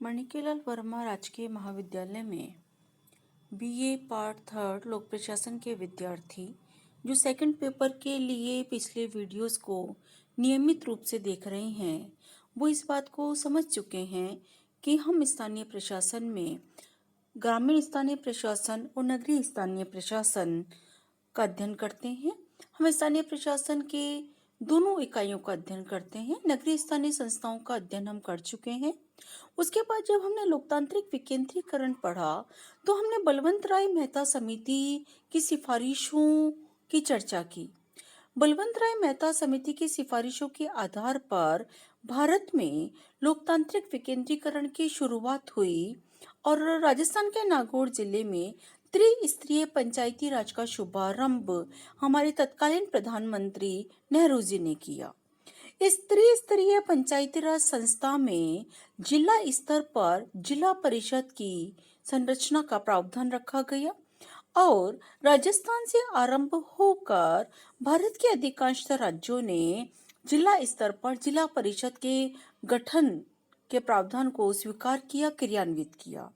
मणिकेलाल वर्मा राजकीय महाविद्यालय में बीए पार्ट थर्ड लोक प्रशासन के विद्यार्थी जो सेकंड पेपर के लिए पिछले वीडियोस को नियमित रूप से देख रहे हैं, वो इस बात को समझ चुके हैं कि हम स्थानीय प्रशासन में ग्रामीण स्थानीय प्रशासन और नगरीय स्थानीय प्रशासन का अध्ययन करते हैं। हम स्थानीय प्रशासन के दोनों इकाइयों का अध्ययन करते हैं। नगरीय स्थानीय संस्थाओं का अध्ययन हम कर चुके हैं। उसके बाद जब हमने लोकतांत्रिक विकेंद्रीकरण पढ़ा तो हमने बलवंत राय मेहता समिति की सिफारिशों की चर्चा की। बलवंत राय मेहता समिति की सिफारिशों के आधार पर भारत में लोकतांत्रिक विकेंद्रीकरण की शुरुआत हुई और राजस्थान के नागौर जिले में त्रिस्तरीय पंचायती राज का शुभारंभ हमारे तत्कालीन प्रधानमंत्री नेहरू जी ने किया। इस त्रिस्तरीय पंचायती राज संस्था में जिला स्तर पर जिला परिषद की संरचना का प्रावधान रखा गया और राजस्थान से आरंभ होकर भारत के अधिकांश राज्यों ने जिला स्तर पर जिला परिषद के गठन के प्रावधान को स्वीकार किया, क्रियान्वित किया।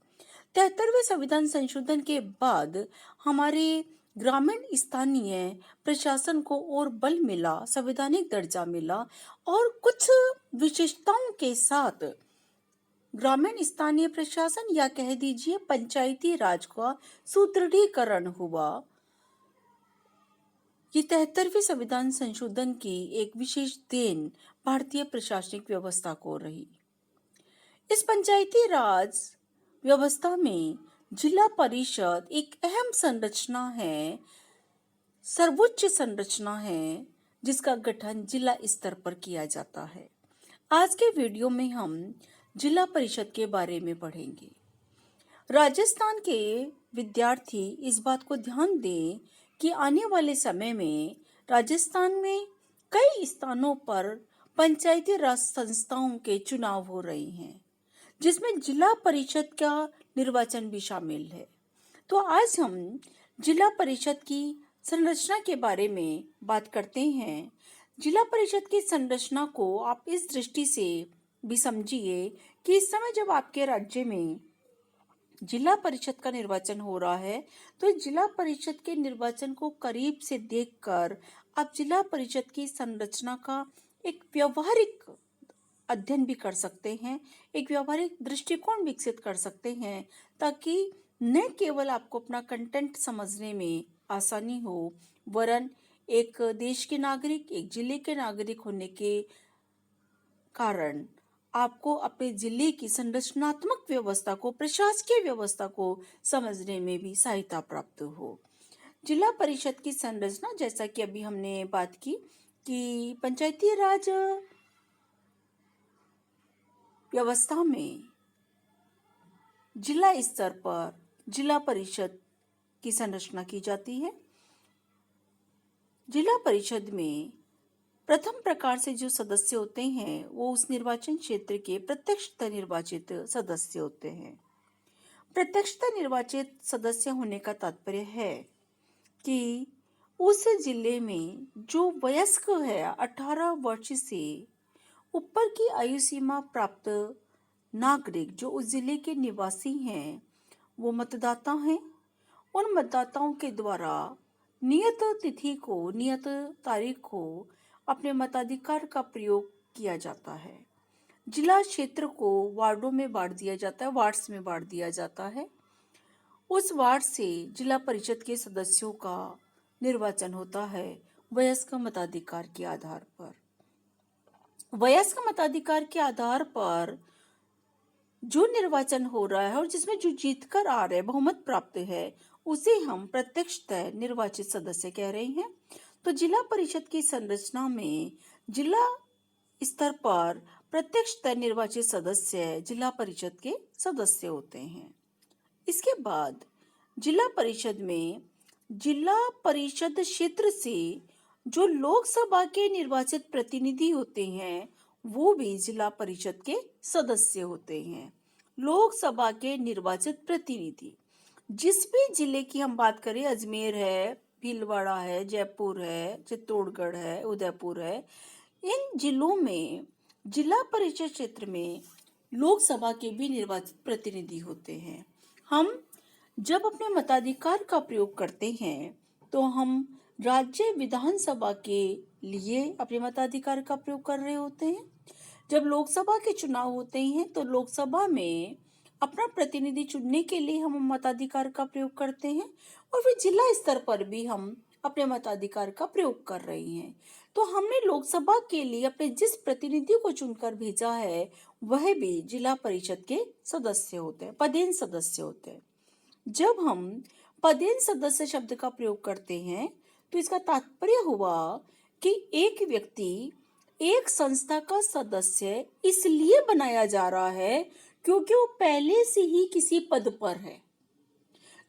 73वें संविधान संशोधन के बाद हमारे ग्रामीण स्थानीय प्रशासन को और बल मिला, संवैधानिक दर्जा मिला और कुछ विशेषताओं के साथ ग्रामीण स्थानीय प्रशासन या कह दीजिए पंचायती राज का सुदृढ़ीकरण हुआ। ये 73वें संविधान संशोधन की एक विशेष देन भारतीय प्रशासनिक व्यवस्था को रही। इस पंचायती राज व्यवस्था में जिला परिषद एक अहम संरचना है, सर्वोच्च संरचना है, जिसका गठन जिला स्तर पर किया जाता है। आज के वीडियो में हम जिला परिषद के बारे में पढ़ेंगे। राजस्थान के विद्यार्थी इस बात को ध्यान दें कि आने वाले समय में राजस्थान में कई स्थानों पर पंचायती राज संस्थाओं के चुनाव हो रहे हैं, जिसमें जिला परिषद का निर्वाचन भी शामिल है। तो आज हम जिला परिषद की संरचना के बारे में बात करते हैं। जिला परिषद की संरचना को आप इस दृष्टि से भी समझिए कि इस समय जब आपके राज्य में जिला परिषद का निर्वाचन हो रहा है तो जिला परिषद के निर्वाचन को करीब से देखकर आप जिला परिषद की संरचना का एक व्यवहारिक अध्ययन भी कर सकते हैं, एक व्यवहारिक दृष्टिकोण विकसित कर सकते हैं, ताकि न केवल आपको अपना कंटेंट समझने में आसानी हो, वरन एक देश के नागरिक, एक जिले के नागरिक होने के कारण आपको अपने जिले की संरचनात्मक व्यवस्था को, प्रशासकीय व्यवस्था को समझने में भी सहायता प्राप्त हो। जिला परिषद की संरचना, जैसा कि अभी हमने बात की कि पंचायती राज व्यवस्था में जिला स्तर पर जिला परिषद की संरचना की जाती है। जिला परिषद में प्रथम प्रकार से जो सदस्य होते हैं वो उस निर्वाचन क्षेत्र के प्रत्यक्षतः निर्वाचित सदस्य होते हैं। प्रत्यक्षतः निर्वाचित सदस्य होने का तात्पर्य है कि उस जिले में जो वयस्क है, 18 वर्ष से ऊपर की आयु सीमा प्राप्त नागरिक जो उस जिले के निवासी हैं, वो मतदाता हैं। उन मतदाताओं के द्वारा नियत तिथि को, नियत तारीख को अपने मताधिकार का प्रयोग किया जाता है। जिला क्षेत्र को वार्डों में बांट दिया जाता है, वार्ड्स में बांट दिया जाता है। उस वार्ड से जिला परिषद के सदस्यों का निर्वाचन होता है वयस्क मताधिकार के आधार पर। वयस्क मताधिकार के आधार पर जो निर्वाचन हो रहा है और जिसमें जो जीत कर आ रहे हैं, बहुमत प्राप्त है, उसे हम प्रत्यक्षतः निर्वाचित सदस्य कह रहे हैं। तो जिला परिषद की संरचना में जिला स्तर पर प्रत्यक्षतः निर्वाचित सदस्य जिला परिषद के सदस्य होते हैं। इसके बाद जिला परिषद में जिला परिषद क्षेत्र से जो लोकसभा के निर्वाचित प्रतिनिधि होते हैं वो भी जिला परिषद के सदस्य होते हैं। लोकसभा के निर्वाचित प्रतिनिधि, जिस भी जिले की हम बात करें, अजमेर है, भीलवाड़ा है, जयपुर है, चित्तौड़गढ़ है, उदयपुर है, इन जिलों में जिला परिषद क्षेत्र में लोकसभा के भी निर्वाचित प्रतिनिधि होते हैं। हम जब अपने मताधिकार का प्रयोग करते हैं तो हम राज्य विधानसभा के लिए अपने मताधिकार का प्रयोग कर रहे होते हैं। जब लोकसभा के चुनाव होते हैं तो लोकसभा में अपना प्रतिनिधि चुनने के लिए हम मताधिकार का प्रयोग करते हैं और फिर जिला स्तर पर भी हम अपने मताधिकार का प्रयोग कर रहे हैं। तो हमने लोकसभा के लिए अपने जिस प्रतिनिधि को चुनकर भेजा है वह भी जिला परिषद के सदस्य होते हैं, पदेन सदस्य होते हैं। जब हम पदेन सदस्य शब्द का प्रयोग करते हैं तो इसका तात्पर्य हुआ कि एक व्यक्ति एक संस्था का सदस्य इसलिए बनाया जा रहा है क्योंकि वो पहले से ही किसी पद पर है।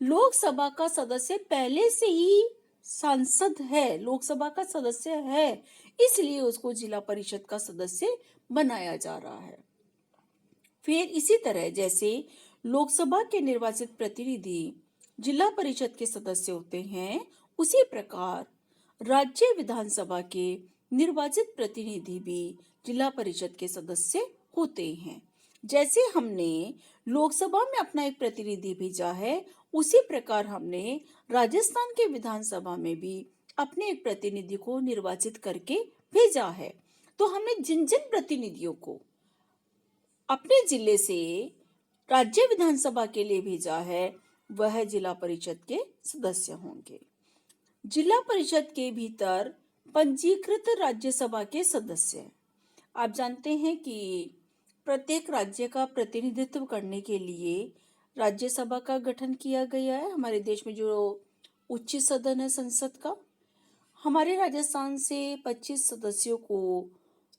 लोकसभा का सदस्य पहले से ही सांसद है, लोकसभा का सदस्य है, इसलिए उसको जिला परिषद का सदस्य बनाया जा रहा है। फिर इसी तरह जैसे लोकसभा के निर्वाचित प्रतिनिधि जिला परिषद के सदस्य होते हैं, उसी प्रकार राज्य विधानसभा के निर्वाचित प्रतिनिधि भी जिला परिषद के सदस्य होते हैं। जैसे हमने लोकसभा में अपना एक प्रतिनिधि भेजा है, उसी प्रकार हमने राजस्थान के विधानसभा में भी अपने एक प्रतिनिधि को निर्वाचित करके भेजा है। तो हमने जिन जिन प्रतिनिधियों को अपने जिले से राज्य विधानसभा के लिए भेजा है वह जिला परिषद के सदस्य होंगे। जिला परिषद के भीतर पंजीकृत राज्यसभा के सदस्य, आप जानते हैं कि प्रत्येक राज्य का प्रतिनिधित्व करने के लिए राज्यसभा का गठन किया गया है। हमारे देश में जो उच्च सदन है संसद का, हमारे राजस्थान से 25 सदस्यों को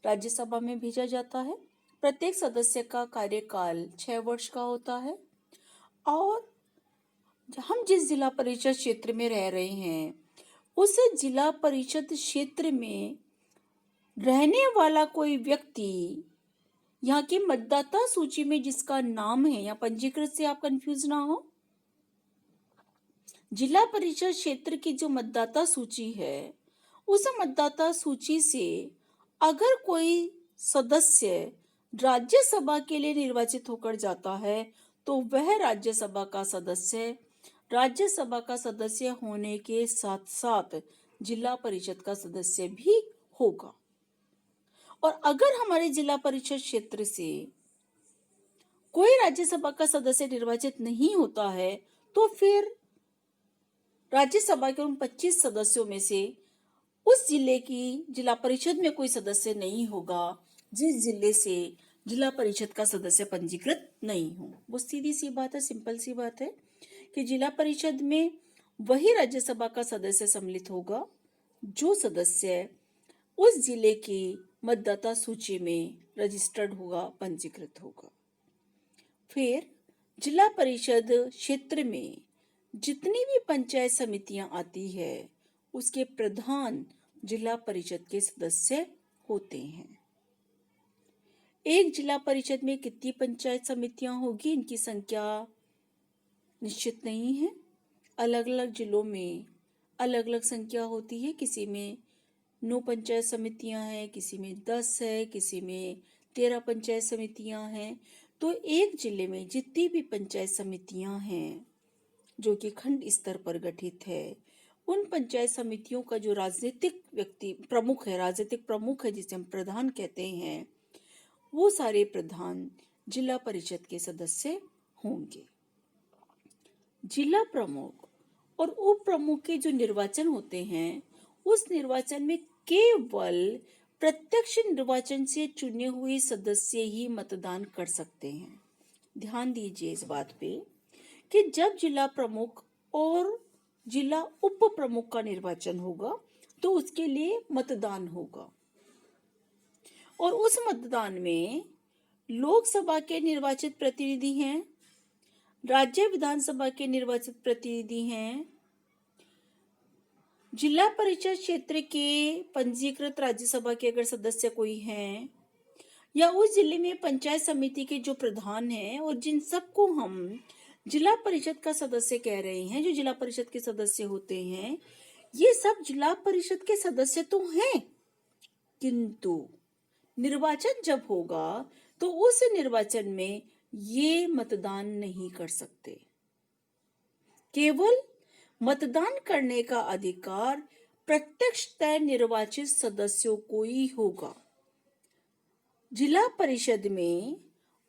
राज्यसभा में भेजा जाता है। प्रत्येक सदस्य का कार्यकाल 6 वर्ष का होता है और हम जिस जिला परिषद क्षेत्र में रह रहे हैं उस जिला परिषद क्षेत्र में रहने वाला कोई व्यक्ति यहाँ की मतदाता सूची में जिसका नाम है या पंजीकृत से आप कंफ्यूज ना हो, जिला परिषद क्षेत्र की जो मतदाता सूची है उस मतदाता सूची से अगर कोई सदस्य राज्यसभा के लिए निर्वाचित होकर जाता है तो वह राज्यसभा का सदस्य होने के साथ साथ जिला परिषद का सदस्य भी होगा। और अगर हमारे जिला परिषद क्षेत्र से कोई राज्यसभा का सदस्य निर्वाचित नहीं होता है तो फिर राज्यसभा के उन 25 सदस्यों में से उस जिले की जिला परिषद में कोई सदस्य नहीं होगा जिस जिले से जिला परिषद का सदस्य पंजीकृत नहीं हो। वो सीधी सी बात है, सिंपल सी बात है कि जिला परिषद में वही राज्यसभा का सदस्य सम्मिलित होगा जो सदस्य उस जिले की मतदाता सूची में रजिस्टर्ड होगा, पंजीकृत होगा। फिर जिला परिषद क्षेत्र में जितनी भी पंचायत समितियां आती है उसके प्रधान जिला परिषद के सदस्य होते हैं। एक जिला परिषद में कितनी पंचायत समितियां होगी इनकी संख्या निश्चित नहीं है। अलग अलग जिलों में अलग अलग संख्या होती है। किसी में 9 पंचायत समितियां हैं, किसी में 10 है, किसी में 13 पंचायत समितियां हैं। तो एक जिले में जितनी भी पंचायत समितियां हैं जो कि खंड स्तर पर गठित है, उन पंचायत समितियों का जो राजनीतिक प्रमुख है जिसे हम प्रधान कहते हैं, वो सारे प्रधान जिला परिषद के सदस्य होंगे। जिला प्रमुख और उप प्रमुख के जो निर्वाचन होते हैं उस निर्वाचन में केवल प्रत्यक्ष निर्वाचन से चुने हुए सदस्य ही मतदान कर सकते हैं। ध्यान दीजिए इस बात पे कि जब जिला प्रमुख और जिला उप प्रमुख का निर्वाचन होगा तो उसके लिए मतदान होगा और उस मतदान में लोकसभा के निर्वाचित प्रतिनिधि हैं, राज्य विधानसभा के निर्वाचित प्रतिनिधि हैं, जिला परिषद क्षेत्र के पंजीकृत राज्यसभा के अगर सदस्य कोई हैं या उस जिले में पंचायत समिति के जो प्रधान हैं और जिन सबको हम जिला परिषद का सदस्य कह रहे हैं, जो जिला परिषद के सदस्य होते हैं, ये सब जिला परिषद के सदस्य तो हैं, किंतु निर्वाचन जब होगा तो उस निर्वाचन में ये मतदान नहीं कर सकते। केवल मतदान करने का अधिकार प्रत्यक्षतः निर्वाचित सदस्यों को ही होगा। जिला परिषद में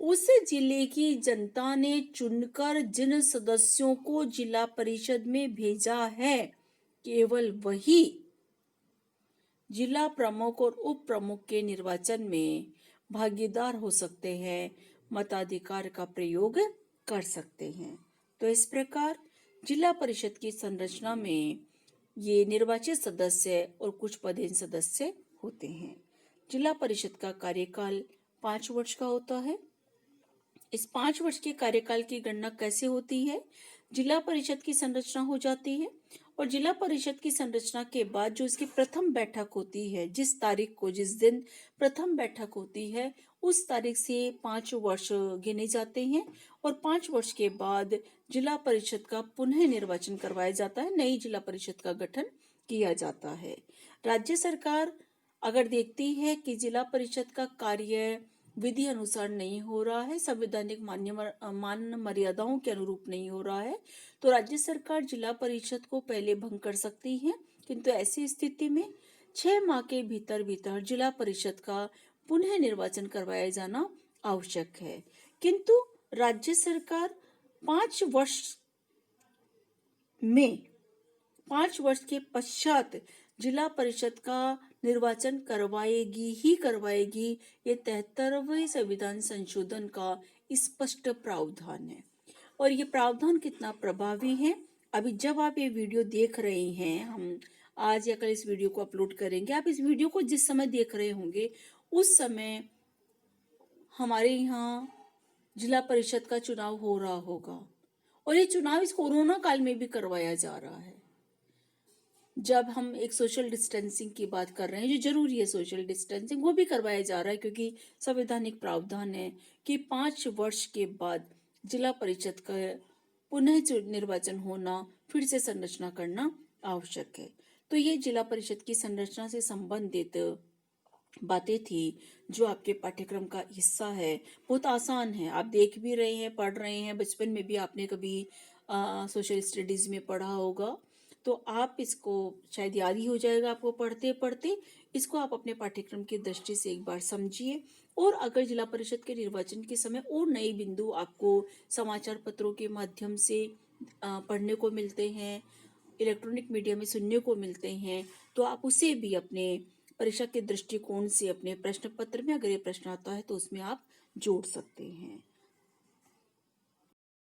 उस जिले की जनता ने चुनकर जिन सदस्यों को जिला परिषद में भेजा है, केवल वही जिला प्रमुख और उप प्रमुख के निर्वाचन में भागीदार हो सकते हैं, मताधिकार का प्रयोग कर सकते हैं। तो इस प्रकार जिला परिषद की संरचना में ये निर्वाचित सदस्य और कुछ पदेन सदस्य होते हैं। जिला परिषद का कार्यकाल 5 वर्ष का होता है। इस 5 वर्ष के कार्यकाल की गणना कैसे होती है? जिला परिषद की संरचना हो जाती है और जिला परिषद की संरचना के बाद जो इसकी प्रथम बैठक होती है, जिस तारीख को, जिस दिन प्रथम बैठक होती है, उस तारीख से 5 वर्ष गिने जाते हैं और 5 वर्ष के बाद जिला परिषद का पुनः निर्वाचन करवाया जाता है, नई जिला परिषद का गठन किया जाता है। राज्य सरकार अगर देखती है कि जिला परिषद का कार्य विधि अनुसार नहीं हो रहा है, संवैधानिक मान मर्यादाओं के अनुरूप नहीं हो रहा है, तो राज्य सरकार जिला परिषद को पहले भंग कर सकती है। किंतु ऐसी स्थिति में 6 माह के भीतर भीतर जिला परिषद का पुनः निर्वाचन करवाया जाना आवश्यक है। किंतु राज्य सरकार 5 वर्ष के पश्चात जिला परिषद का निर्वाचन करवाएगी ही करवाएगी। ये 73वें संविधान संशोधन का स्पष्ट प्रावधान है। और ये प्रावधान कितना प्रभावी है, अभी जब आप ये वीडियो देख रहे हैं, हम आज या कल इस वीडियो को अपलोड करेंगे, आप इस वीडियो को जिस समय देख रहे होंगे उस समय हमारे यहाँ जिला परिषद का चुनाव हो रहा होगा और ये चुनाव इस कोरोना काल में भी करवाया जा रहा है। जब हम एक सोशल डिस्टेंसिंग की बात कर रहे हैं, जो जरूरी है सोशल डिस्टेंसिंग, वो भी करवाया जा रहा है क्योंकि संवैधानिक प्रावधान है कि 5 वर्ष के बाद जिला परिषद का पुनः निर्वाचन होना, फिर से संरचना करना आवश्यक है। तो ये जिला परिषद की संरचना से संबंधित बातें थी जो आपके पाठ्यक्रम का हिस्सा है। बहुत आसान है, आप देख भी रहे हैं, पढ़ रहे हैं, बचपन में भी आपने कभी सोशल स्टडीज में पढ़ा होगा, तो आप इसको शायद याद ही हो जाएगा आपको पढ़ते पढ़ते। इसको आप अपने पाठ्यक्रम की दृष्टि से एक बार समझिए। और अगर जिला परिषद के निर्वाचन के समय और नए बिंदु आपको समाचार पत्रों के माध्यम से पढ़ने को मिलते हैं, इलेक्ट्रॉनिक मीडिया में सुनने को मिलते हैं, तो आप उसे भी अपने परीक्षा के दृष्टिकोण से अपने प्रश्न पत्र में, अगर ये प्रश्न आता है तो उसमें आप जोड़ सकते हैं।